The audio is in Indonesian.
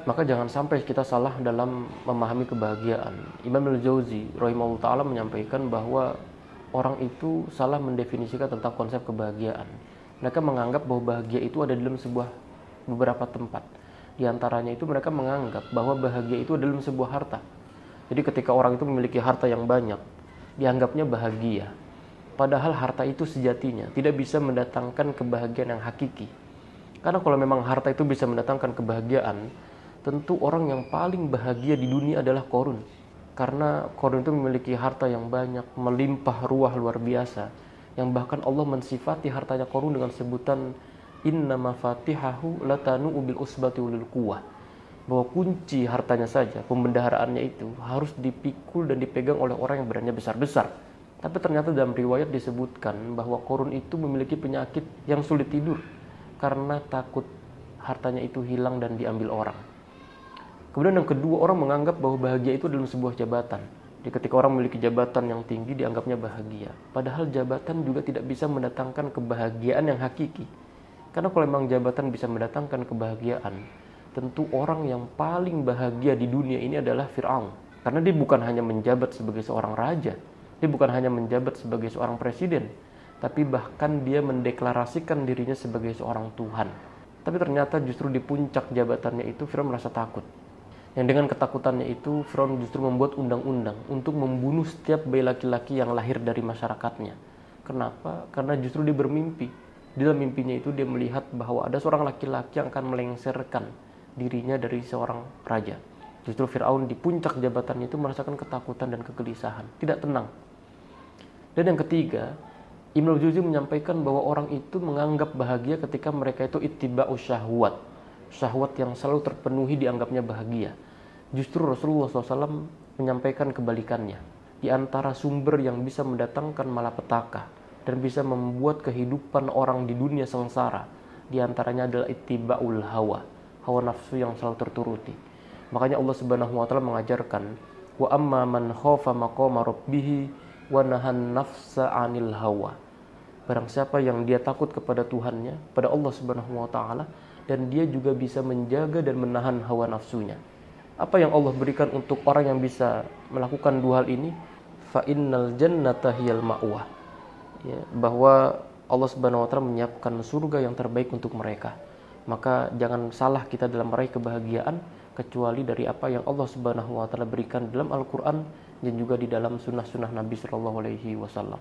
Maka jangan sampai kita salah dalam memahami kebahagiaan. Imam Al-Jauzi rahimahullah ta'ala menyampaikan bahwa orang itu salah mendefinisikan tentang konsep kebahagiaan. Mereka menganggap bahwa bahagia itu ada dalam beberapa tempat. Di antaranya itu mereka menganggap bahwa bahagia itu ada dalam sebuah harta. Jadi ketika orang itu memiliki harta yang banyak, dianggapnya bahagia. Padahal harta itu sejatinya tidak bisa mendatangkan kebahagiaan yang hakiki. Karena kalau memang harta itu bisa mendatangkan kebahagiaan, tentu orang yang paling bahagia di dunia adalah Qarun. Karena Qarun itu memiliki harta yang banyak, melimpah ruah luar biasa. Yang bahkan Allah mensifati hartanya Qarun dengan sebutan inna mafatihahu latanu bil usbati ulil quwwah. Bahwa kunci hartanya saja, pembendaharaannya itu harus dipikul dan dipegang oleh orang yang berani besar-besar. Tapi ternyata dalam riwayat disebutkan bahwa Qarun itu memiliki penyakit yang sulit tidur karena takut hartanya itu hilang dan diambil orang. Kemudian yang kedua, orang menganggap bahwa bahagia itu dalam sebuah jabatan. Jadi ketika orang memiliki jabatan yang tinggi, dianggapnya bahagia. Padahal jabatan juga tidak bisa mendatangkan kebahagiaan yang hakiki. Karena kalau memang jabatan bisa mendatangkan kebahagiaan, tentu orang yang paling bahagia di dunia ini adalah Fir'aun. Karena dia bukan hanya menjabat sebagai seorang raja, dia bukan hanya menjabat sebagai seorang presiden, tapi bahkan dia mendeklarasikan dirinya sebagai seorang Tuhan. Tapi ternyata justru di puncak jabatannya itu Fir'aun merasa takut. Yang dengan ketakutannya itu, Firaun justru membuat undang-undang untuk membunuh setiap bayi laki-laki yang lahir dari masyarakatnya. Kenapa? Karena justru dia bermimpi. Di dalam mimpinya itu dia melihat bahwa ada seorang laki-laki yang akan melengsarkan dirinya dari seorang raja. Justru Firaun di puncak jabatannya itu merasakan ketakutan dan kegelisahan, tidak tenang. Dan yang ketiga, Ibnu Jauzi menyampaikan bahwa orang itu menganggap bahagia ketika mereka itu ittiba'us syahwat. Syahwat yang selalu terpenuhi dianggapnya bahagia. Justru Rasulullah SAW menyampaikan kebalikannya. Di antara sumber yang bisa mendatangkan malapetaka dan bisa membuat kehidupan orang di dunia sengsara, di antaranya adalah ittiba'ul hawa, hawa nafsu yang selalu terturuti. Makanya Allah Subhanahu wa taala mengajarkan, wa amma man khafa maqama rabbih wa nahan nafsa 'anil hawa. Barang siapa yang dia takut kepada Tuhannya, pada Allah Subhanahu wa taala, dan dia juga bisa menjaga dan menahan hawa nafsunya. Apa yang Allah berikan untuk orang yang bisa melakukan dua hal ini? Fa innal jannata hiyal ma'wah. Ya, bahwa Allah Subhanahu wa taala menyiapkan surga yang terbaik untuk mereka. Maka jangan salah kita dalam meraih kebahagiaan kecuali dari apa yang Allah Subhanahu wa taala berikan dalam Al-Qur'an dan juga di dalam sunnah-sunnah Nabi sallallahu alaihi wasallam.